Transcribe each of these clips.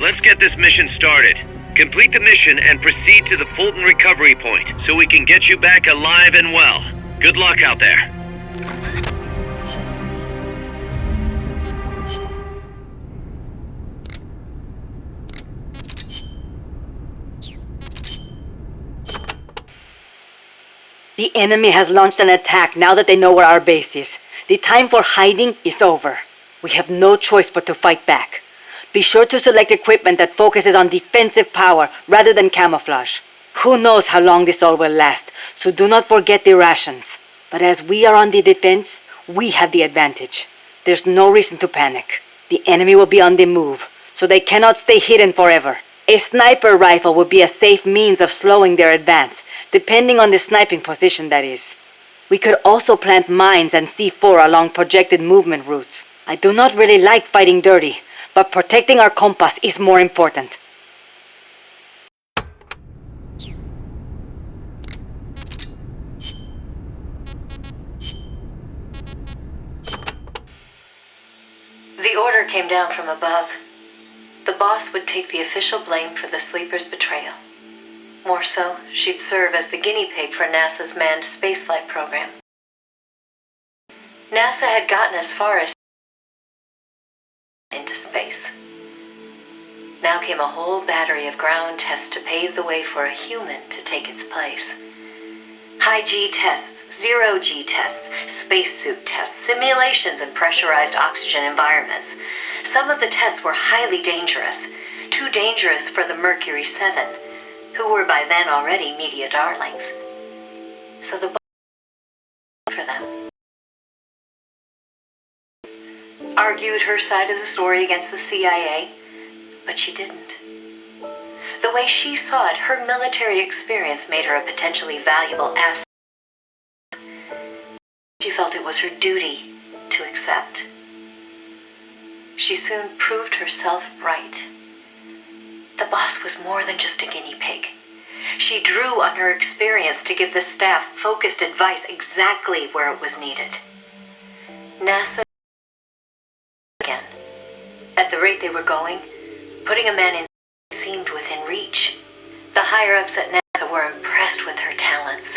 Let's get this mission started. Complete the mission and proceed to the Fulton recovery point so we can get you back alive and well. Good luck out there. The enemy has launched an attack now that they know where our base is. The time for hiding is over. We have no choice but to fight back. Be sure to select equipment that focuses on defensive power rather than camouflage. Who knows how long this all will last, so do not forget the rations. But as we are on the defense, we have the advantage. There's no reason to panic. The enemy will be on the move, so they cannot stay hidden forever. A sniper rifle would be a safe means of slowing their advance, depending on the sniping position, that is. We could also plant mines and C4 along projected movement routes. I do not really like fighting dirty, but protecting our compass is more important. The order came down from above. The boss would take the official blame for the sleeper's betrayal. More so, she'd serve as the guinea pig for NASA's manned spaceflight program. NASA had gotten as far as into space. Now came a whole battery of ground tests to pave the way for a human to take its place. High G tests, zero G tests, spacesuit tests, simulations in pressurized oxygen environments. Some of the tests were highly dangerous, too dangerous for the Mercury 7, who were by then already media darlings. So the for them. Argued her side of the story against the CIA, but she didn't. The way she saw it, her military experience made her a potentially valuable asset. She felt it was her duty to accept. She soon proved herself right. The boss was more than just a guinea pig. She drew on her experience to give the staff focused advice exactly where it was needed. NASA again. At the rate they were going, putting a man in seemed within reach. The higher-ups at NASA were impressed with her talents.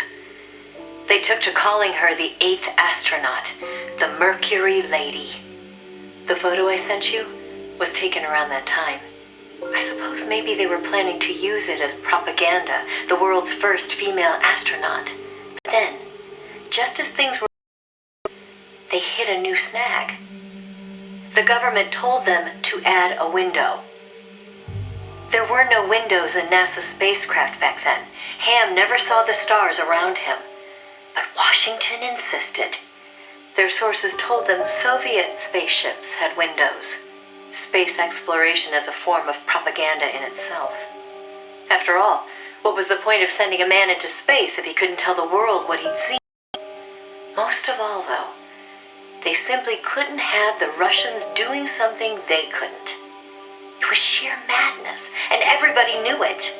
They took to calling her the 8th astronaut, the Mercury Lady. The photo I sent you was taken around that time. I suppose maybe they were planning to use it as propaganda, the world's first female astronaut. But then, just as things were, they hit a new snag. The government told them to add a window. There were no windows in NASA's spacecraft back then. Ham never saw the stars around him. But Washington insisted. Their sources told them Soviet spaceships had windows. Space exploration as a form of propaganda in itself. After all, what was the point of sending a man into space if he couldn't tell the world what he'd seen? Most of all, though, they simply couldn't have the Russians doing something they couldn't. It was sheer madness, and everybody knew it.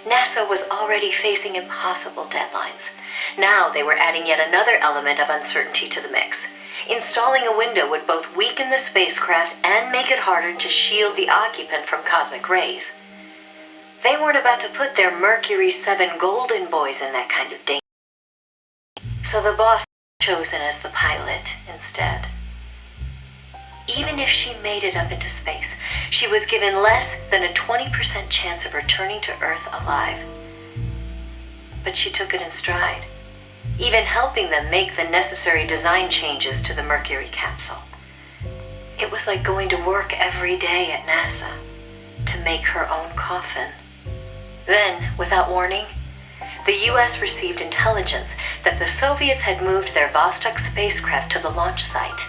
NASA was already facing impossible deadlines. Now they were adding yet another element of uncertainty to the mix. Installing a window would both weaken the spacecraft and make it harder to shield the occupant from cosmic rays. They weren't about to put their Mercury 7 golden boys in that kind of danger. So the boss was chosen as the pilot instead. Even if she made it up into space, she was given less than a 20% chance of returning to Earth alive. But she took it in stride, even helping them make the necessary design changes to the Mercury capsule. It was like going to work every day at NASA to make her own coffin. Then, without warning, the US received intelligence that the Soviets had moved their Vostok spacecraft to the launch site.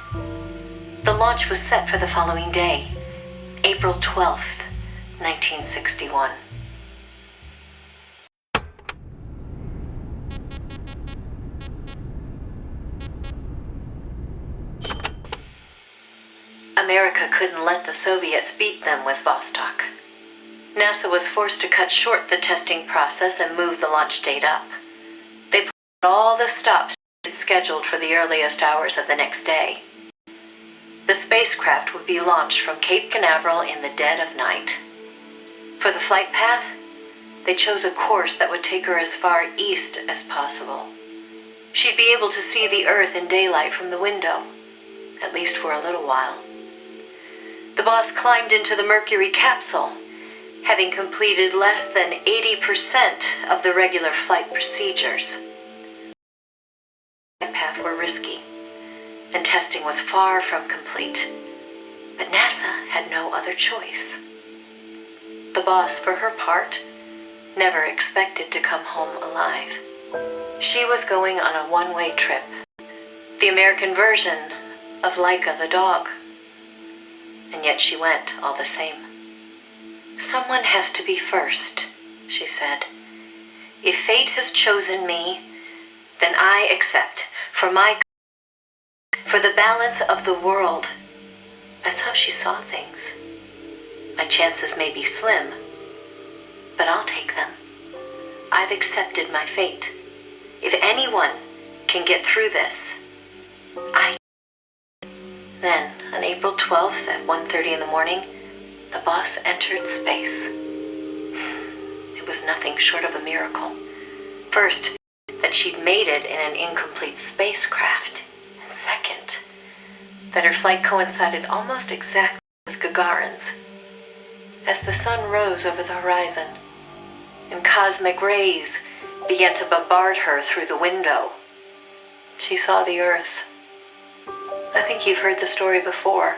The launch was set for the following day, April 12th, 1961. America couldn't let the Soviets beat them with Vostok. NASA was forced to cut short the testing process and move the launch date up. They put all the stops scheduled for the earliest hours of the next day. The spacecraft would be launched from Cape Canaveral in the dead of night. For the flight path, they chose a course that would take her as far east as possible. She'd be able to see the Earth in daylight from the window, at least for a little while. The boss climbed into the Mercury capsule, having completed less than 80% of the regular flight procedures. The path were risky, and testing was far from complete. But NASA had no other choice. The boss, for her part, never expected to come home alive. She was going on a one-way trip, the American version of Laika the dog. And yet she went all the same. Someone has to be first, she said. If fate has chosen me, then I accept. For the balance of the world. That's how she saw things. My chances may be slim, but I'll take them. I've accepted my fate. If anyone can get through this, I. Then, on April 12th at 1:30 in the morning, the boss entered space. It was nothing short of a miracle. First, that she'd made it in an incomplete spacecraft. And second, that her flight coincided almost exactly with Gagarin's. As the sun rose over the horizon, and cosmic rays began to bombard her through the window, she saw the Earth. I think you've heard the story before.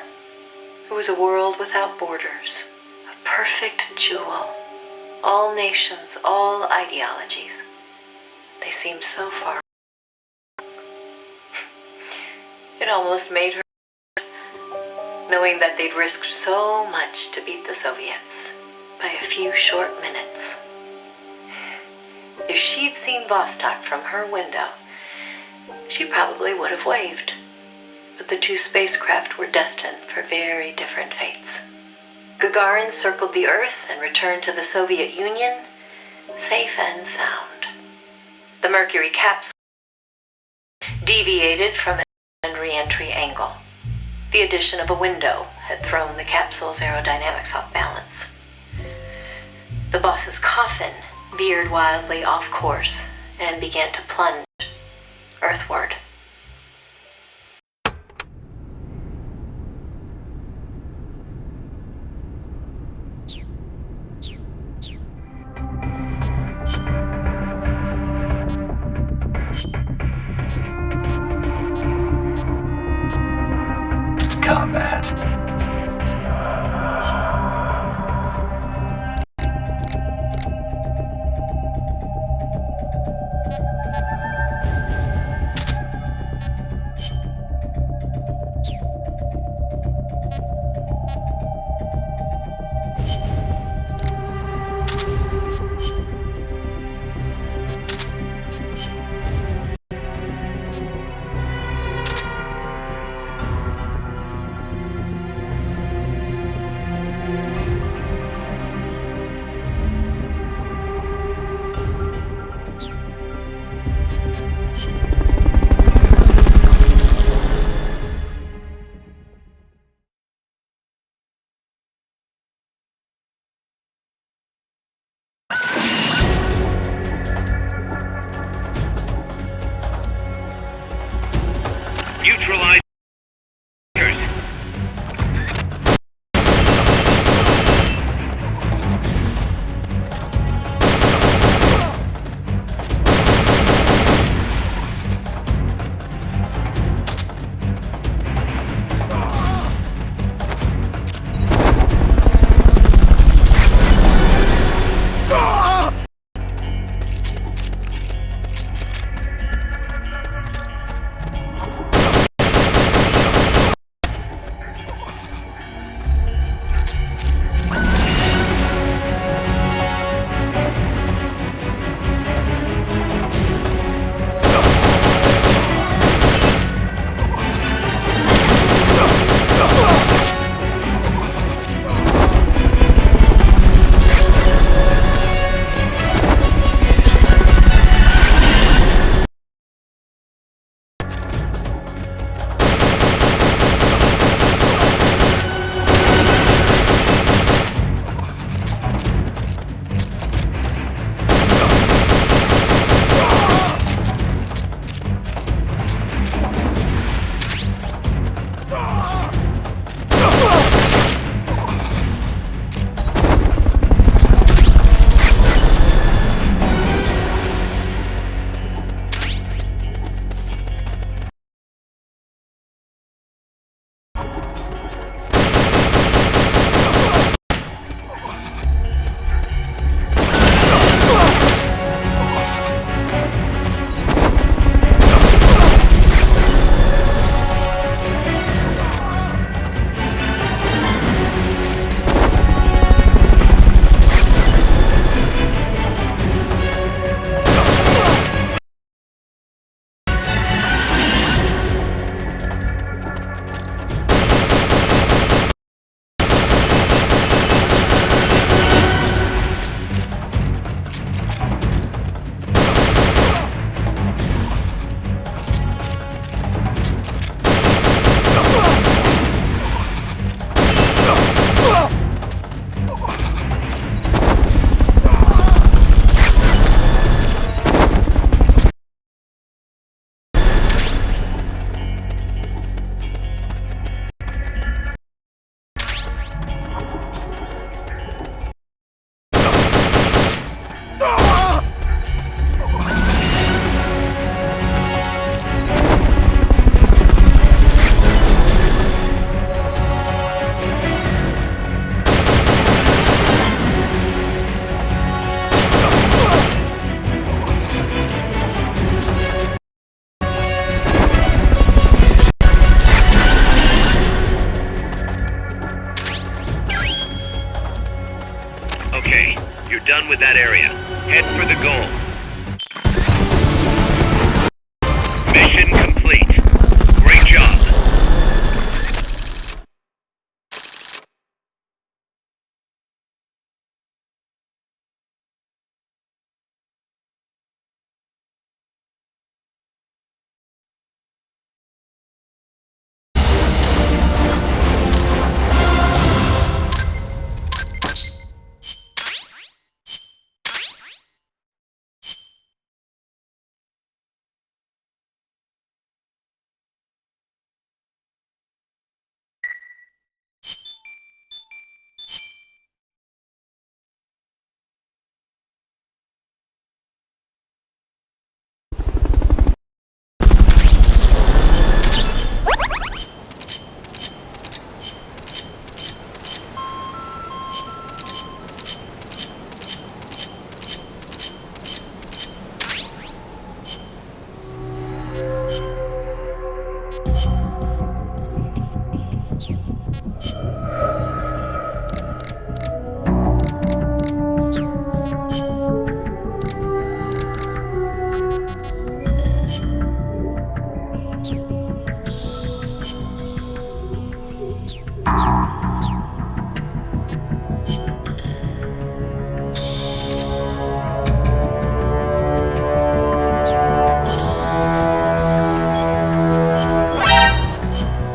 It was a world without borders, a perfect jewel. All nations, all ideologies. They seemed so far. It almost made her, knowing that they'd risked so much to beat the Soviets by a few short minutes. If she'd seen Vostok from her window, she probably would have waved. But the two spacecraft were destined for very different fates. Gagarin circled the Earth and returned to the Soviet Union, safe and sound. The Mercury capsule deviated from its re-entry angle. The addition of a window had thrown the capsule's aerodynamics off balance. The boss's coffin veered wildly off course and began to plunge earthward. Combat. Okay, you're done with that area. Head for the goal. Mission complete. Great job.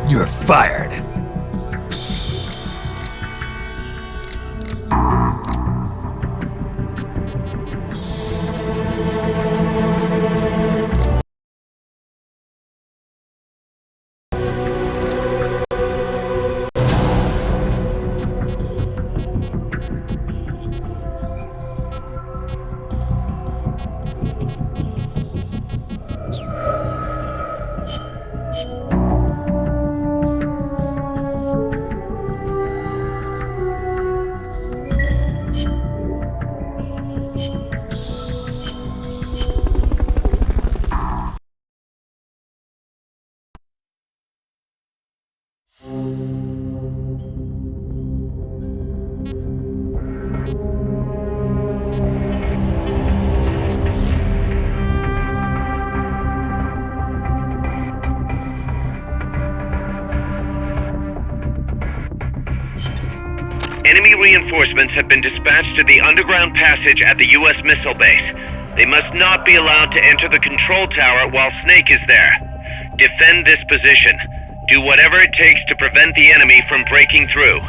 You're fired. Enemy reinforcements have been dispatched to the underground passage at the U.S. missile base. They must not be allowed to enter the control tower while Snake is there. Defend this position. Do whatever it takes to prevent the enemy from breaking through.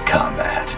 Combat.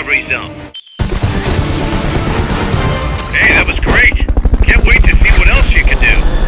recovery zone. Hey, that was great! Can't wait to see what else you can do!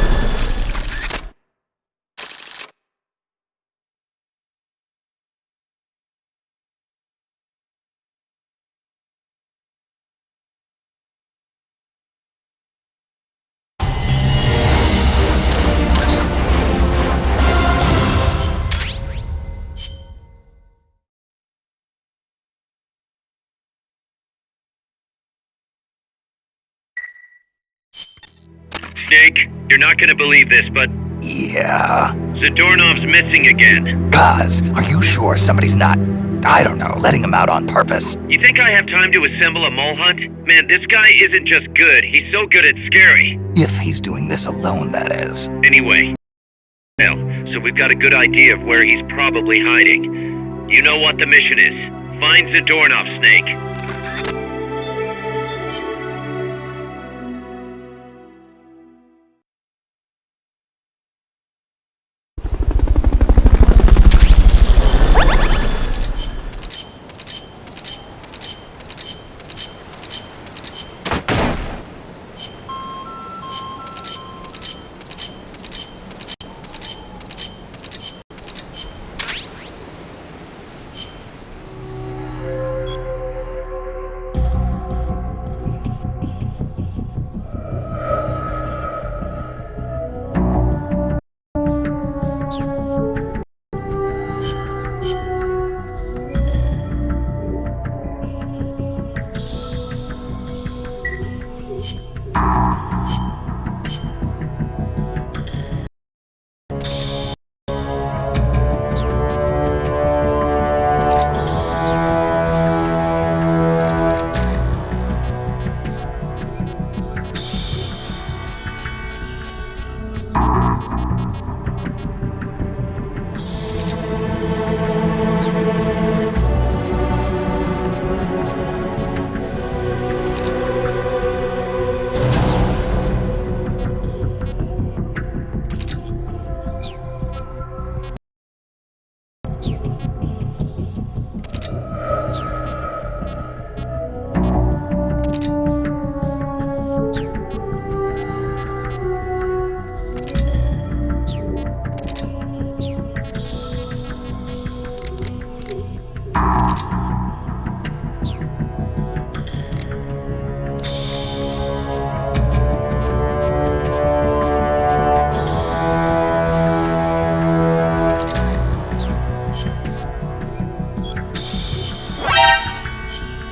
Snake, you're not gonna believe this, but Yeah. Zadornov's missing again. Kaz, are you sure somebody's not, I don't know, letting him out on purpose? You think I have time to assemble a mole hunt? Man, this guy isn't just good, he's so good at scary. If he's doing this alone, that is. Anyway, well, so we've got a good idea of where he's probably hiding. You know what the mission is. Find Zadornov, Snake.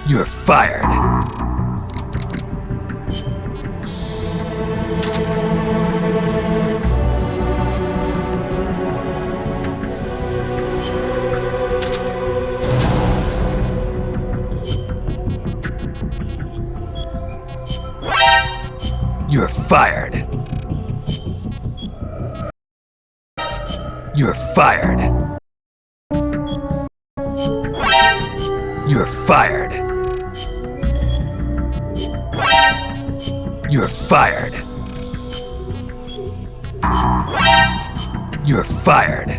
You're fired. You're fired. You're fired. You're fired. You're fired. You're fired.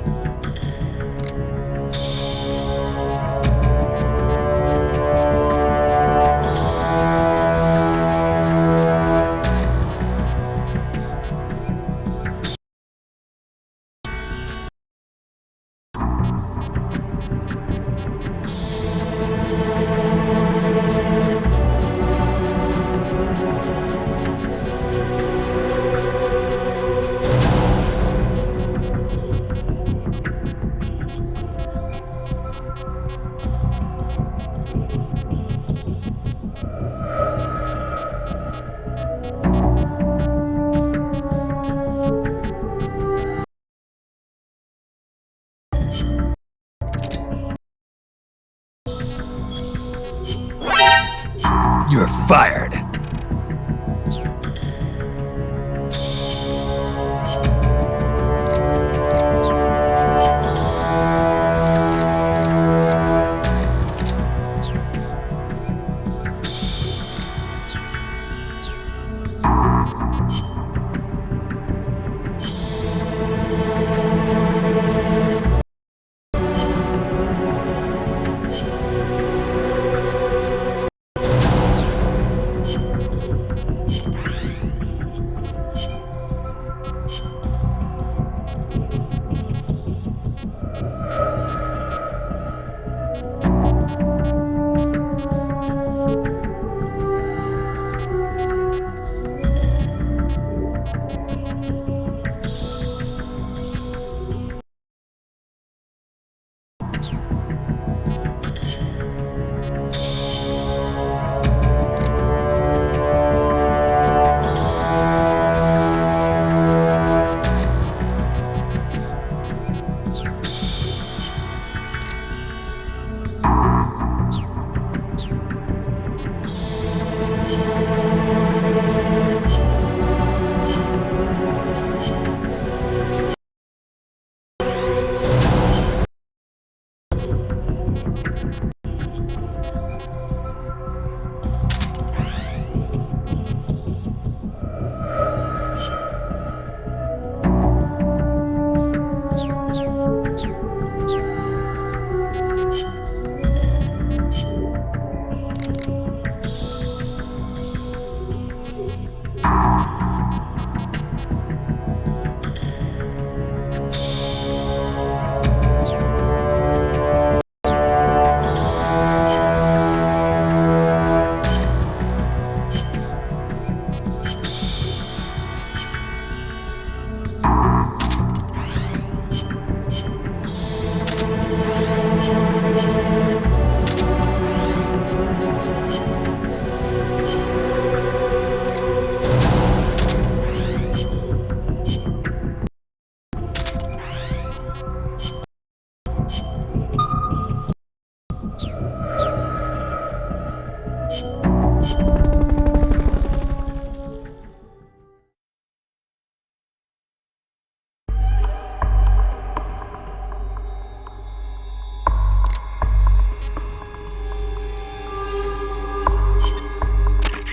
You're fired.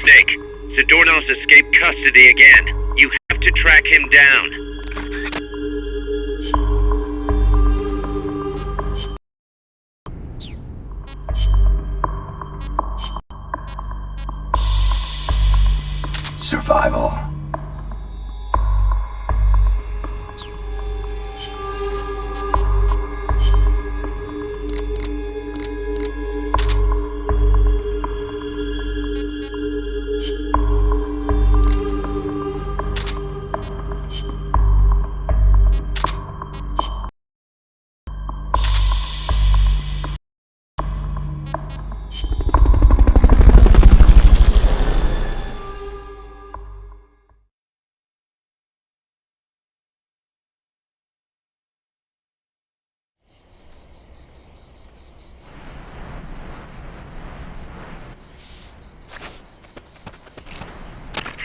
Snake. Zadornov's escaped custody again. You have to track him down. Survival.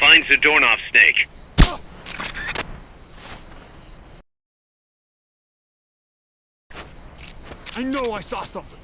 Find Zadornov, Snake. I know I saw something.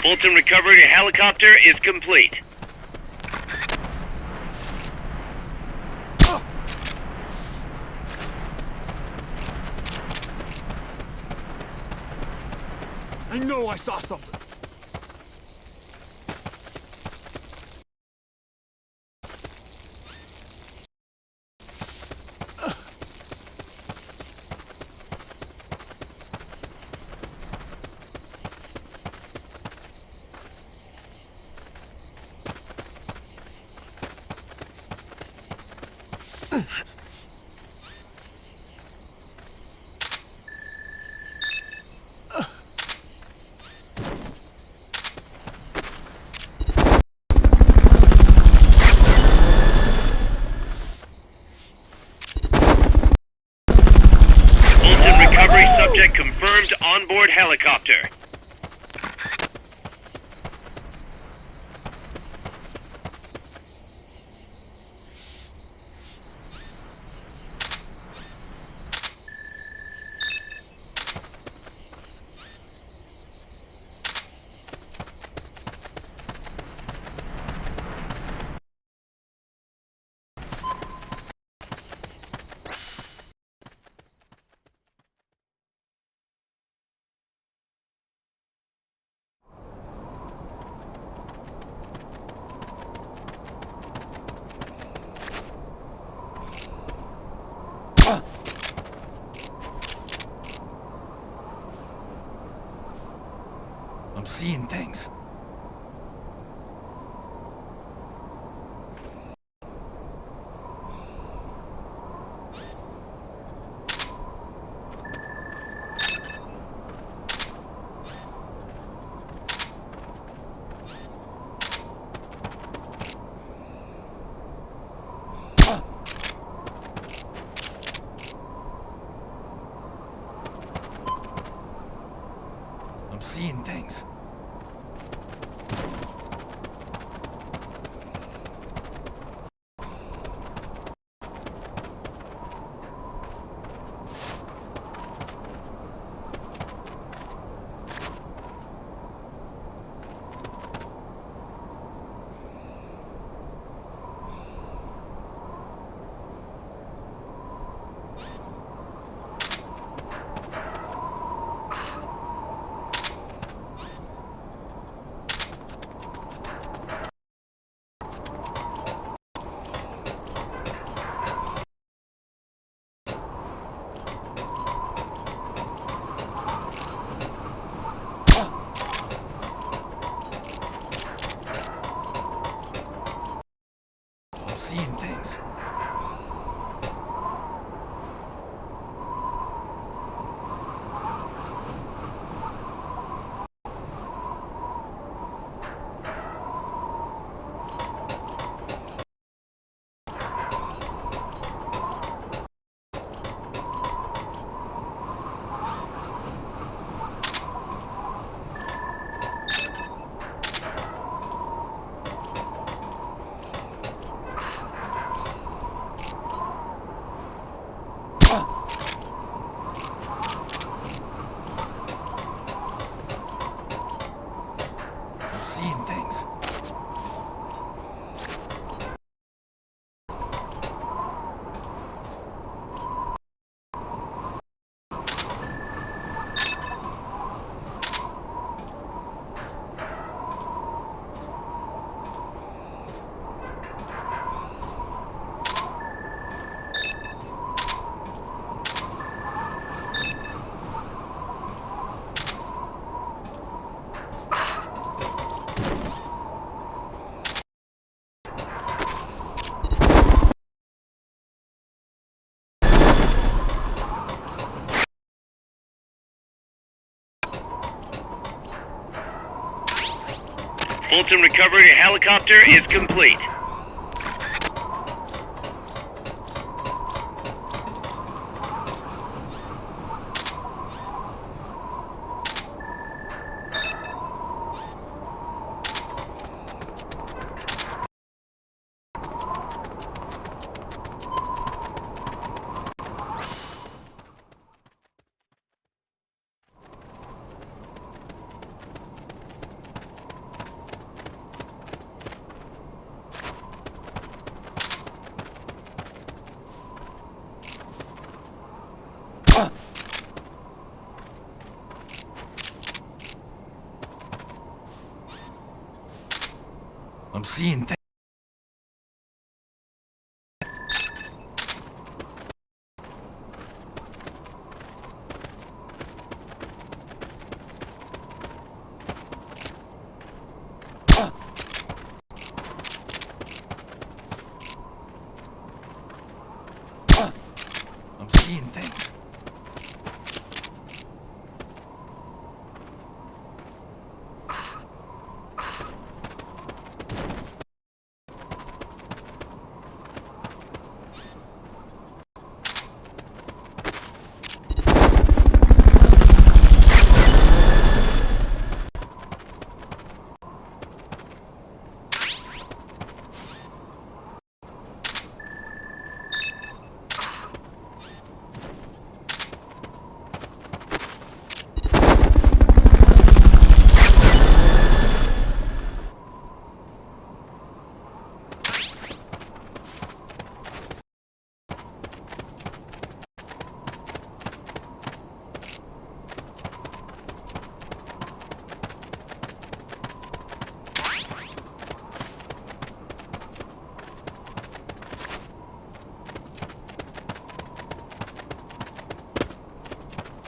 Fulton recovery helicopter is complete. I know I saw something. Subject confirmed onboard helicopter. I'm seeing things. I'm seeing things. Fulton recovery helicopter is complete. I'm seeing things. I'm seeing things.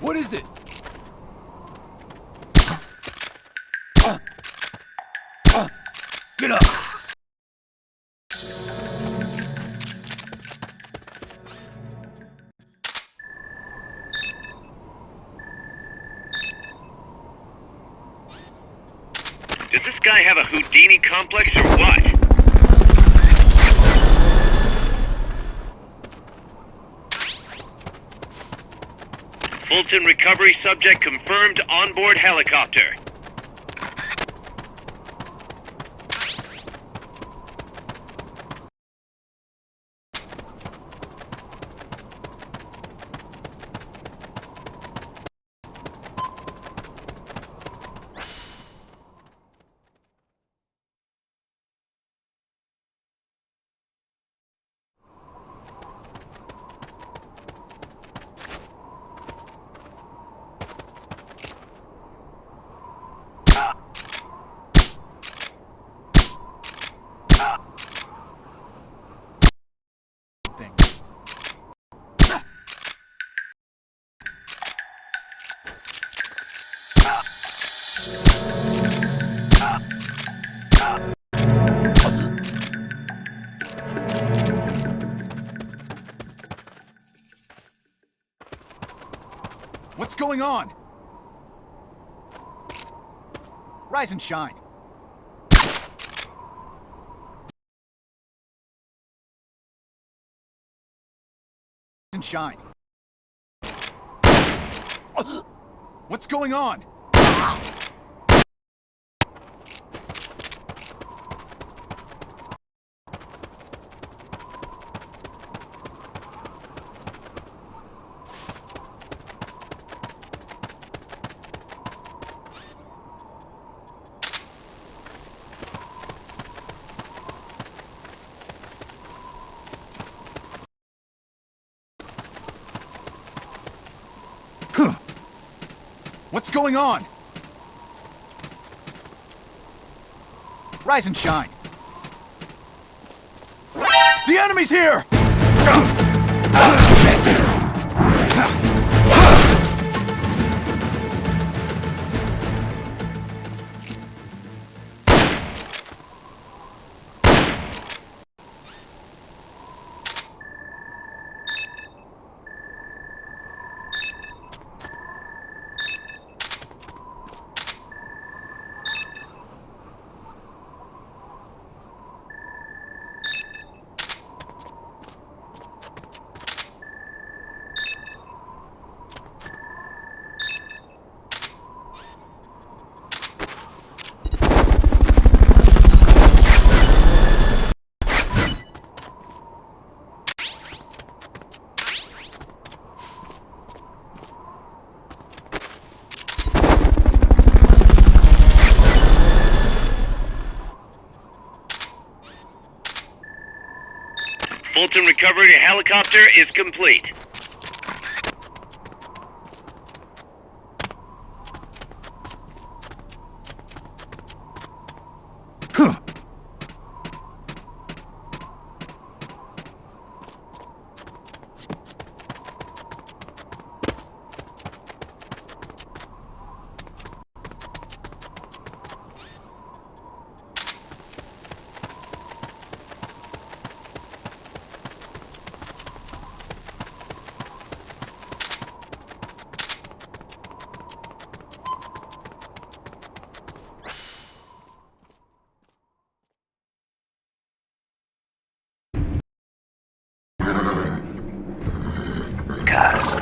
What is it? Get up! Does this guy have a Houdini complex or what? Fulton recovery subject confirmed onboard helicopter. What's going on? Rise and shine. And shine. What's going on? What's going on? Rise and shine. The enemy's here! assault and recovery helicopter is complete.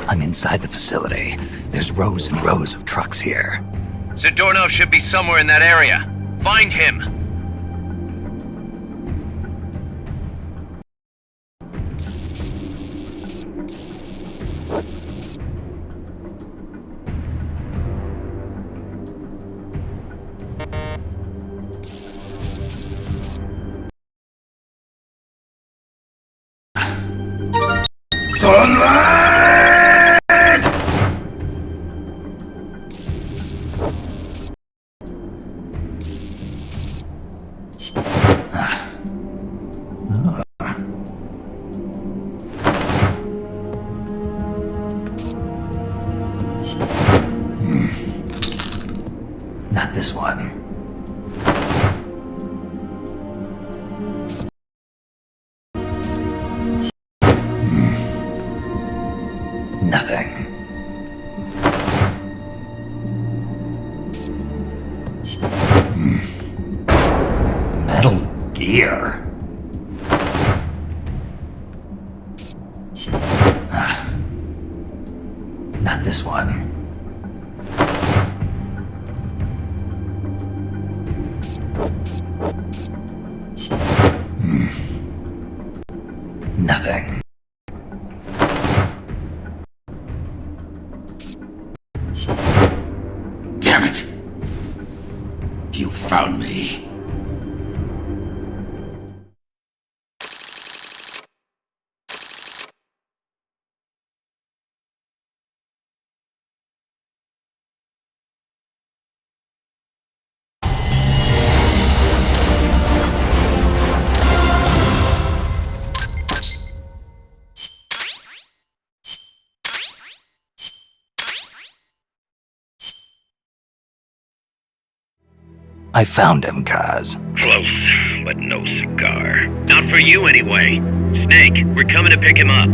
I'm inside the facility. There's rows and rows of trucks here. Zadornov should be somewhere in that area. Find him! Sunlight! Not this one. Nothing. Metal Gear. Not this one. Nothing. Damn it! You found me. I found him, Kaz. Close, but no cigar. Not for you anyway. Snake, we're coming to pick him up.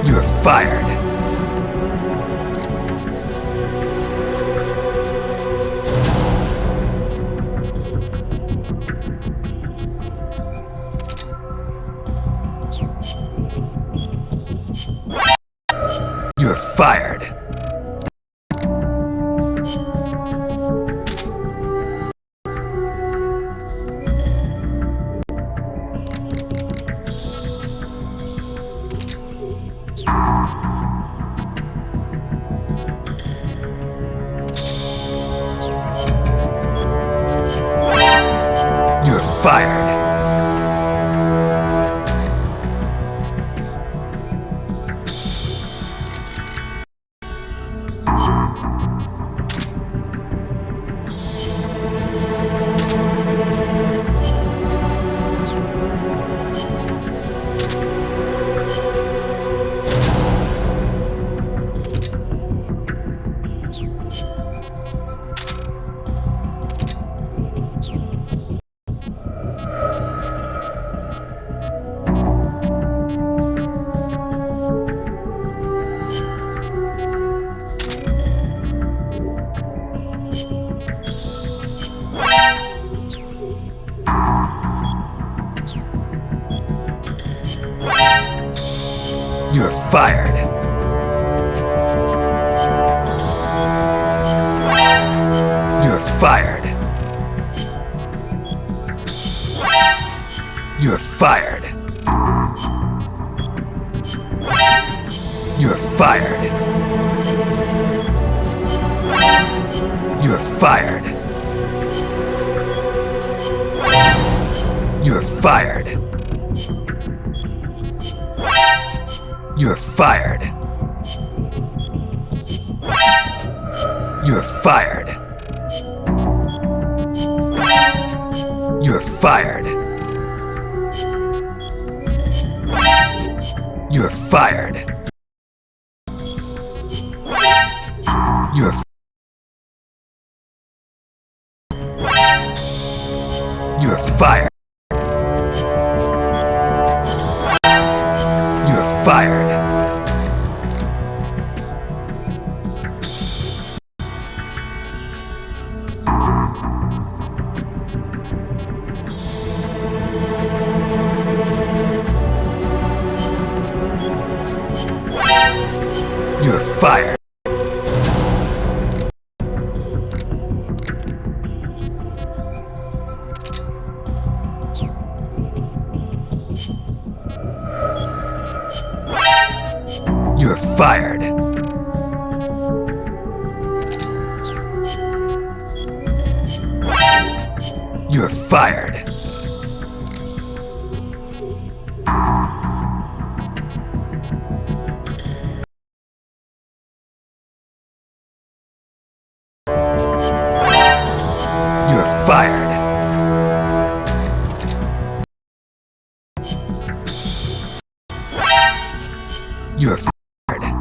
You're fired. You're fired. fired. You're fired. You're fired. You're fired. You're fired. You're fired. You're fired. You're fired. You're fired. You're fired. You're fired. You're You're fired. You're fired. You're fired. You're fired. You're fired. You're fired. You're fired. You're fired.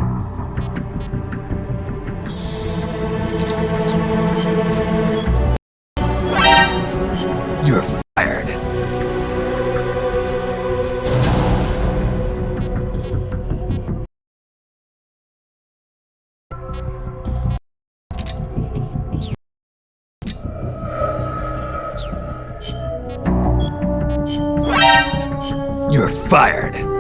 You're fired.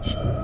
Huh?